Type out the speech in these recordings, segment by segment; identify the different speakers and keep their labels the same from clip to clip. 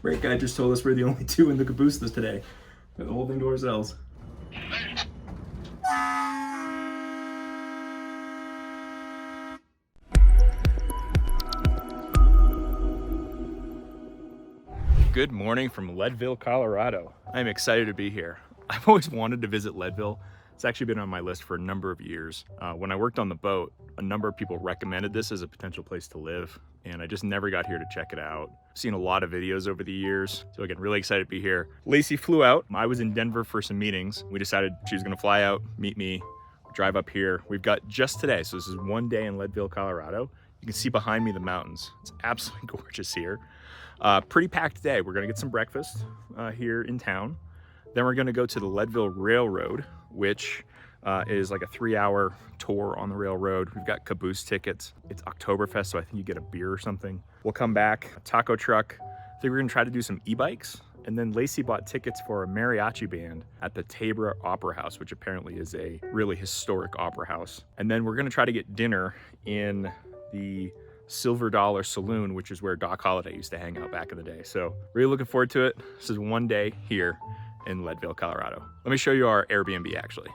Speaker 1: Right guy just told us we're the only two in the caboose today. Got the whole thing to ourselves. Good morning from Leadville, Colorado. I'm excited to be here. I've always wanted to visit Leadville. It's actually been on my list for a number of years. When I worked on the boat, a number of people recommended this as a potential place to live, and I just never got here to check it out. I've seen a lot of videos over the years, so again, really excited to be here. Lacey flew out. I was in Denver for some meetings. We decided she was gonna fly out, meet me, drive up here. We've got just today, so this is one day in Leadville, Colorado. You can see behind me the mountains. It's absolutely gorgeous here. Pretty packed day. We're gonna get some breakfast here in town. Then we're gonna go to the Leadville Railroad, which is like a 3-hour tour on the railroad. We've got caboose tickets. It's Oktoberfest, so I think you get a beer or something. We'll come back, a taco truck. I think we're gonna try to do some e-bikes. And then Lacey bought tickets for a mariachi band at the Tabor Opera House, which apparently is a really historic opera house. And then we're gonna try to get dinner in the Silver Dollar Saloon, which is where Doc Holliday used to hang out back in the day. So really looking forward to it. This is one day here in Leadville, Colorado. Let me show you our Airbnb actually.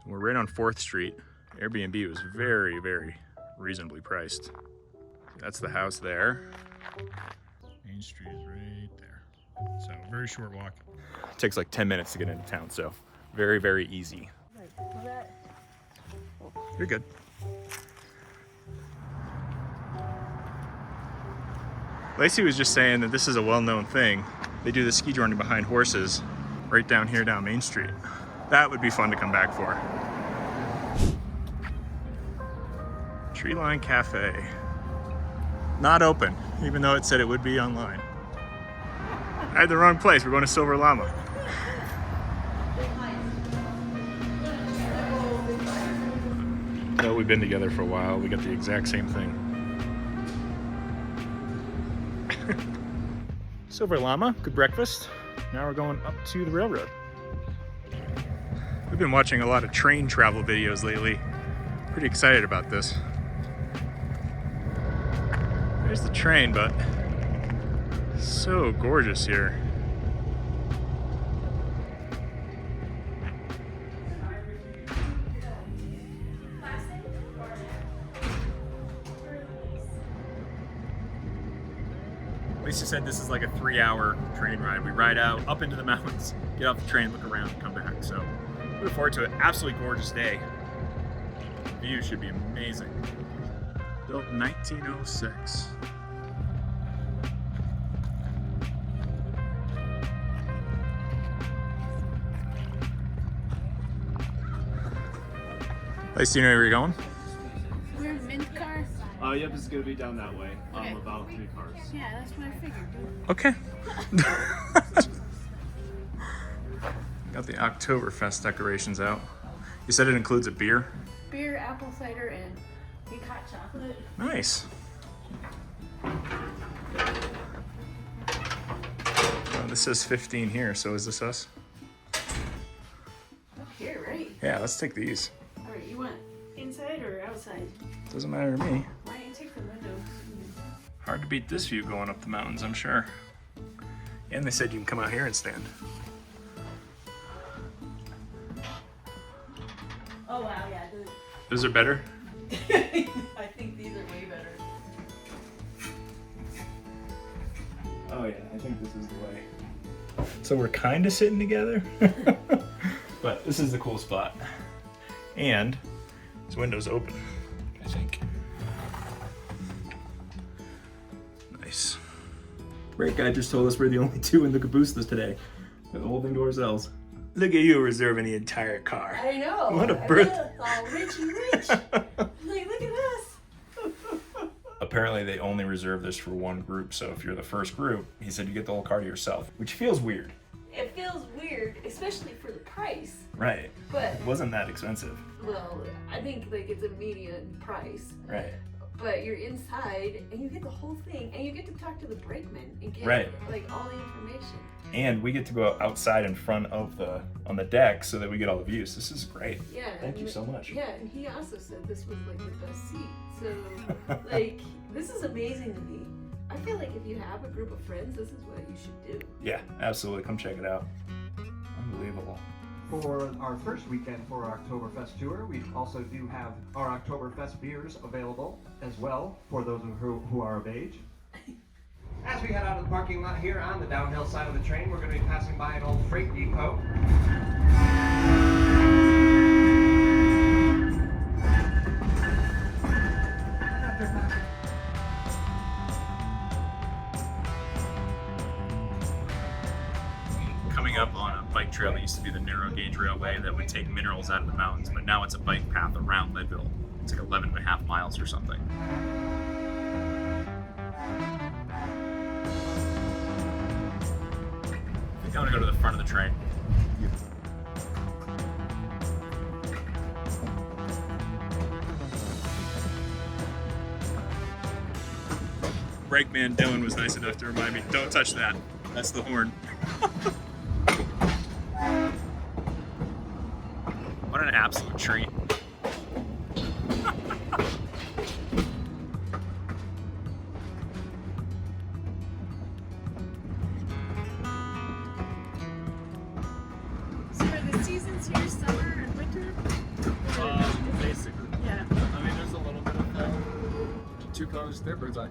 Speaker 1: We're right on 4th Street. Airbnb was very, very reasonably priced. That's the house there. Main Street is right there. So very short walk. It takes like 10 minutes to get into town, so very, very easy. You're good. Lacey was just saying that this is a well-known thing. They do the ski journey behind horses right down here down Main Street. That would be fun to come back for. Treeline Cafe. Not open, even though it said it would be online. I had the wrong place. We're going to Silver Llama. No, we've been together for a while. We got the exact same thing. Silver Llama, good breakfast. Now we're going up to the railroad. We've been watching a lot of train travel videos lately. Pretty excited about this. There's the train, but so gorgeous here. Lisa said this is like a 3-hour train ride. We ride out, up into the mountains, get off the train, look around, come back. So look forward to it. Absolutely gorgeous day. The view should be amazing. Built 1906. Lisa, do you know where you're going?
Speaker 2: We're in mint car.
Speaker 3: Yep, it's gonna be down that way.
Speaker 2: Okay.
Speaker 3: About 3 cars.
Speaker 2: Yeah, that's what I figured.
Speaker 1: Okay. Got the Oktoberfest decorations out. You said it includes a beer?
Speaker 2: Beer, apple cider, and big hot chocolate.
Speaker 1: Nice. This says 15 here, so is this us?
Speaker 2: Up here, right?
Speaker 1: Yeah, let's take these.
Speaker 2: All right, you want inside or outside?
Speaker 1: Doesn't matter to me.
Speaker 2: Why don't you take the window?
Speaker 1: Hard to beat this view going up the mountains, I'm sure. And they said you can come out here and stand.
Speaker 2: Oh wow, yeah.
Speaker 1: Those are better?
Speaker 2: I think these are way better.
Speaker 1: Oh yeah, I think this is the way. So we're kind of sitting together, but this is the cool spot. And this window's open, I think. Nice. Right guy just told us we're the only two in the caboose today. Got the whole thing to ourselves. Look at you reserving the entire car.
Speaker 2: I know.
Speaker 1: What a birth.
Speaker 2: All rich and rich. Like, look at us.
Speaker 1: Apparently they only reserve this for one group, so if you're the first group, he said you get the whole car to yourself, which feels weird.
Speaker 2: It feels weird, especially for the price.
Speaker 1: Right.
Speaker 2: But
Speaker 1: It wasn't that expensive.
Speaker 2: well, I think like it's a median price.
Speaker 1: Right.
Speaker 2: But you're inside and you get the whole thing, and you get to talk to the brakeman and get
Speaker 1: Right.
Speaker 2: like all the information.
Speaker 1: And we get to go outside in front of on the deck so that we get all the views. This is great.
Speaker 2: Yeah.
Speaker 1: Thank you so much.
Speaker 2: Yeah, and he also said this was like the best seat. So like this is amazing to me. I feel like if you have a group of friends, this is what you should do.
Speaker 1: Yeah, absolutely. Come check it out. Unbelievable.
Speaker 4: For our first weekend for our Oktoberfest tour, we also do have our Oktoberfest beers available as well for those who are of age. As we head out of the parking lot here on the downhill side of the train, we're going to be passing by an old freight depot.
Speaker 1: Coming up on a bike trail that used to be the narrow gauge railway that would take minerals out of the mountains, but now it's a bike path around Leadville. It's like 11.5 miles or something. I think I want to go to the front of the train. Brakeman Dylan was nice enough to remind me, don't touch that. That's the horn. What an absolute treat.
Speaker 5: So are the seasons here summer and winter?
Speaker 3: Basically.
Speaker 5: Yeah.
Speaker 3: I mean, there's a little bit of two colors there, bird's eye.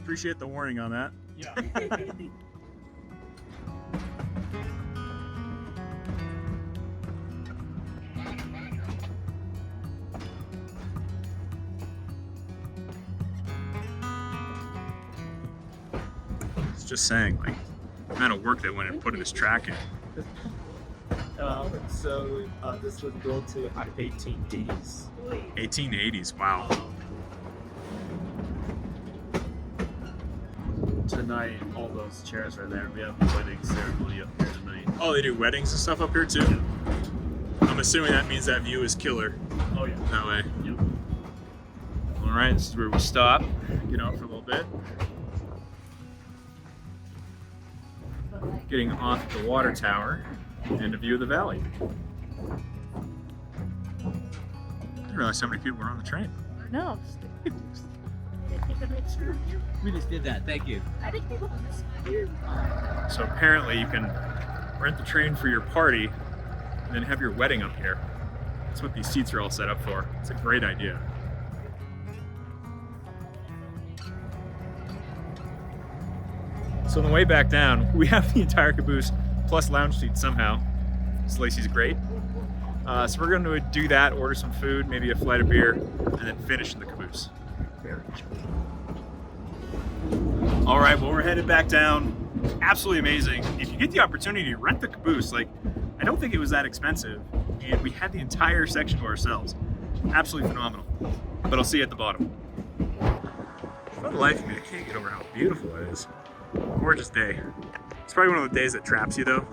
Speaker 1: Appreciate the warning on that.
Speaker 3: Yeah.
Speaker 1: It's just saying, like, the amount of work that went and put in this track in.
Speaker 3: This was built to 1880s.
Speaker 1: 1880s, wow.
Speaker 3: Tonight, all those chairs are there. We have a wedding ceremony up here tonight.
Speaker 1: Oh, they do weddings and stuff up here too? I'm assuming that means that view is killer
Speaker 3: Oh yeah.
Speaker 1: that way.
Speaker 3: Yep.
Speaker 1: All right, this is where we stop, get out for a little bit. Getting off the water tower and a view of the valley. I didn't realize how many people were on the train.
Speaker 5: No.
Speaker 6: We just did that. Thank you.
Speaker 5: I think people here.
Speaker 1: So apparently you can rent the train for your party and then have your wedding up here. That's what these seats are all set up for. It's a great idea. So on the way back down, we have the entire caboose plus lounge seats somehow. So Lacey's great. So we're going to do that, order some food, maybe a flight of beer, and then finish in the caboose. All right, well, we're headed back down. Absolutely amazing. If you get the opportunity to rent the caboose, like, I don't think it was that expensive, and we had the entire section to ourselves. Absolutely phenomenal. But I'll see you at the bottom. For the life of me, I can't get over how beautiful it is. Gorgeous day. It's probably one of the days that traps you, though.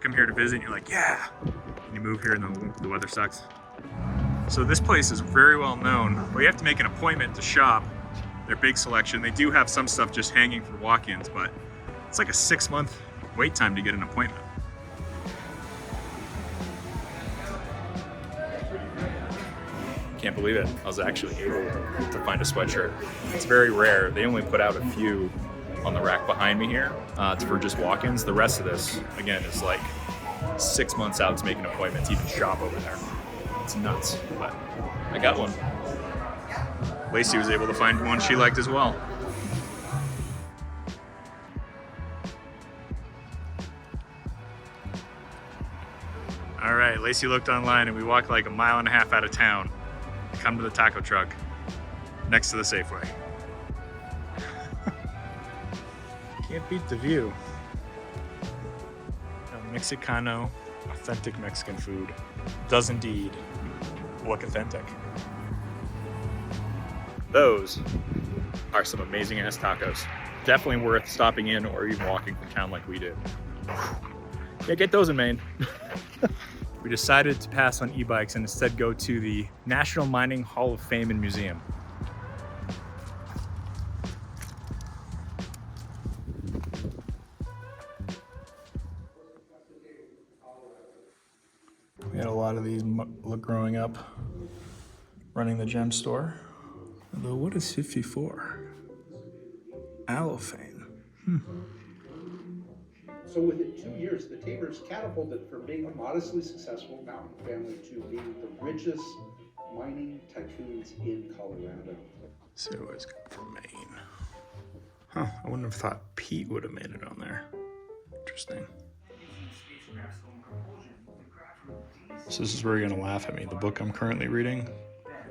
Speaker 1: Come here to visit, and you're like, yeah. And you move here, and the weather sucks. So this place is very well known, but you have to make an appointment to shop. Their big selection. They do have some stuff just hanging for walk-ins, but it's like a 6-month wait time to get an appointment. Can't believe it. I was actually able to find a sweatshirt. It's very rare. They only put out a few on the rack behind me here. It's for just walk-ins. The rest of this, again, is like 6 months out to make an appointment to even shop over there. It's nuts, but I got one. Lacey was able to find one she liked as well. All right, Lacey looked online and we walked like 1.5 miles out of town to come to the taco truck next to the Safeway. Can't beat the view. Mexicano, authentic Mexican food does indeed look authentic. Those are some amazing ass tacos. Definitely worth stopping in or even walking from town like we did. Yeah, get those in Maine. We decided to pass on e-bikes and instead go to the National Mining Hall of Fame and Museum. of these growing up, running the gem store. Although, what is 54? Allophane.
Speaker 7: So within 2 years, the Tabors catapulted from being a modestly successful mountain family to being the richest mining tycoons in Colorado.
Speaker 1: So it was from Maine. Huh, I wouldn't have thought Pete would have made it on there. Interesting. So this is where you're gonna laugh at me. The book I'm currently reading,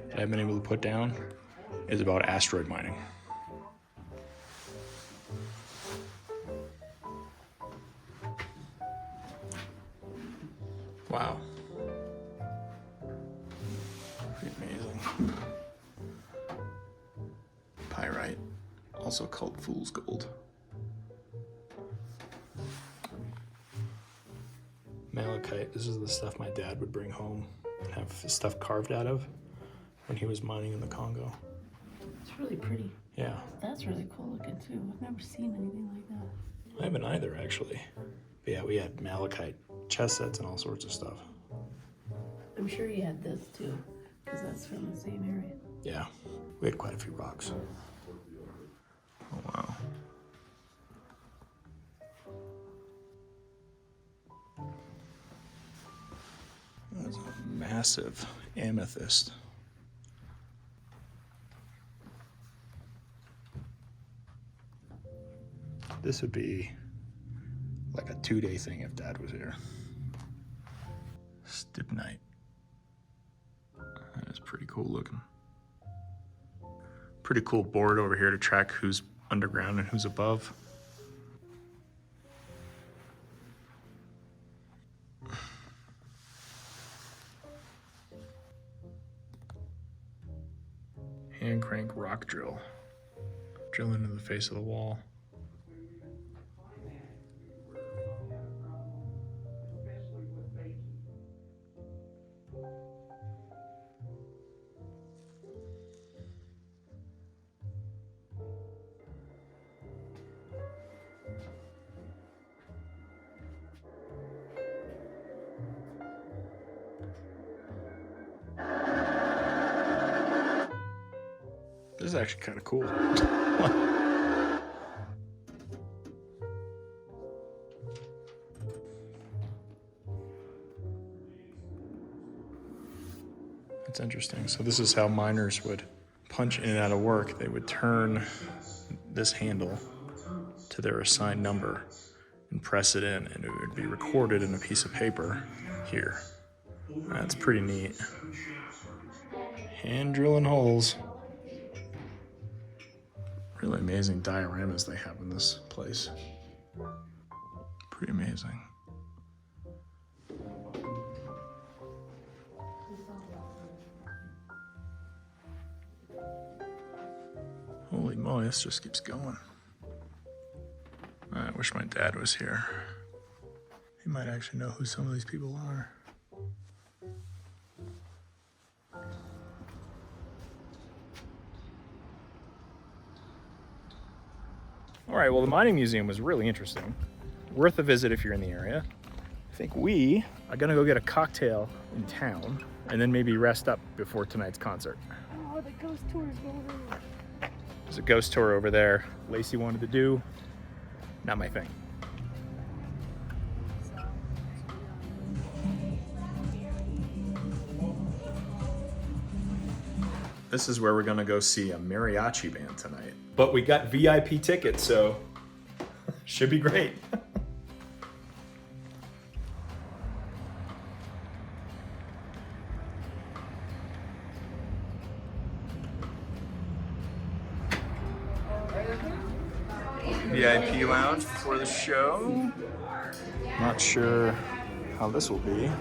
Speaker 1: that I've been able to put down, is about asteroid mining. Wow. Pretty amazing. Pyrite, also called fool's gold. Malachite, this is the stuff my dad would bring home and have his stuff carved out of when he was mining in the Congo.
Speaker 2: It's really pretty.
Speaker 1: Yeah.
Speaker 2: That's really cool looking too. I've never seen anything like that.
Speaker 1: I haven't either, actually. But yeah, we had malachite chess sets and all sorts of stuff.
Speaker 2: I'm sure you had this too, because that's from the same area.
Speaker 1: Yeah, we had quite a few rocks. Oh, wow. That's a massive amethyst. This would be like a 2-day thing if Dad was here. Stibnite. That is pretty cool looking. Pretty cool board over here to track who's underground and who's above. Hand crank rock drill. Drill into the face of the wall. This is actually kind of cool. It's interesting. So this is how miners would punch in and out of work. They would turn this handle to their assigned number and press it in, and it would be recorded in a piece of paper here. That's pretty neat. Hand drilling holes. Really amazing dioramas they have in this place. Pretty amazing. Holy moly, this just keeps going. I wish my dad was here. He might actually know who some of these people are. All right, well, the mining museum was really interesting. Worth a visit if you're in the area. I think we are gonna go get a cocktail in town and then maybe rest up before tonight's concert.
Speaker 5: Oh, the ghost tour is over.
Speaker 1: There's a ghost tour over there Lacey wanted to do. Not my thing. This is where we're gonna go see a mariachi band tonight. But we got VIP tickets, so should be great. VIP lounge before the show. Not sure how this will be.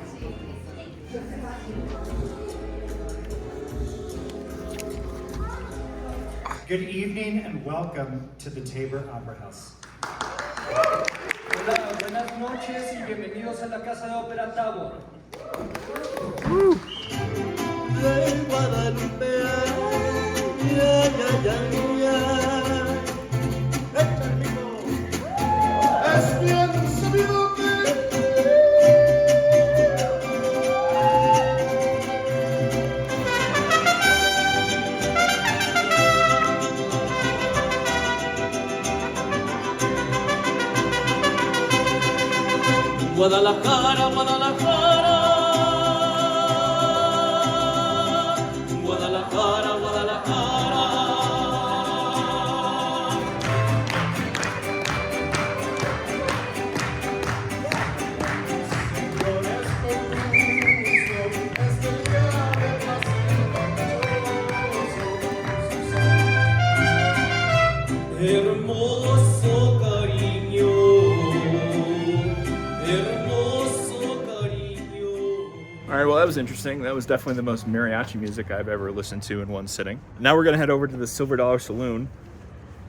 Speaker 8: Good evening and welcome to the Tabor Opera House.
Speaker 9: Hola, buenas noches y bienvenidos a la Casa de Ópera Tabor.
Speaker 7: Es bien sabido que
Speaker 9: Guadalajara, Guadalajara. Guadalajara, Guadalajara. Hermoso cariño, hermoso cariño.
Speaker 1: All right, well, that was interesting. That was definitely the most mariachi music I've ever listened to in one sitting. Now we're gonna head over to the Silver Dollar Saloon,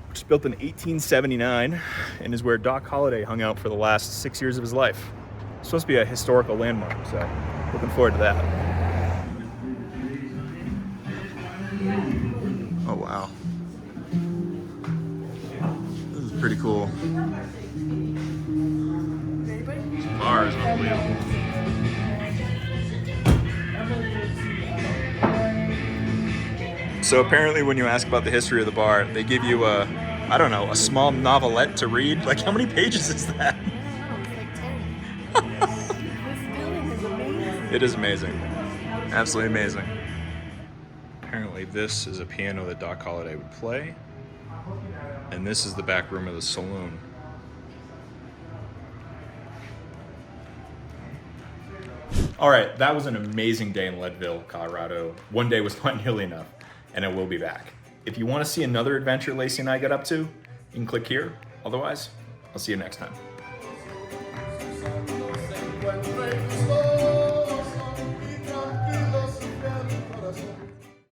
Speaker 1: which was built in 1879 and is where Doc Holliday hung out for the last 6 years of his life. It's supposed to be a historical landmark, so looking forward to that. Oh, wow. This is pretty cool. This bar is unbelievable. So apparently when you ask about the history of the bar, they give you a, I don't know, a small novelette to read. Like, how many pages is that? It is amazing. Absolutely amazing. Apparently this is a piano that Doc Holliday would play. And this is the back room of the saloon. All right, that was an amazing day in Leadville, Colorado. One day was not nearly enough, and I will be back. If you want to see another adventure Lacey and I got up to, you can click here. Otherwise, I'll see you next time.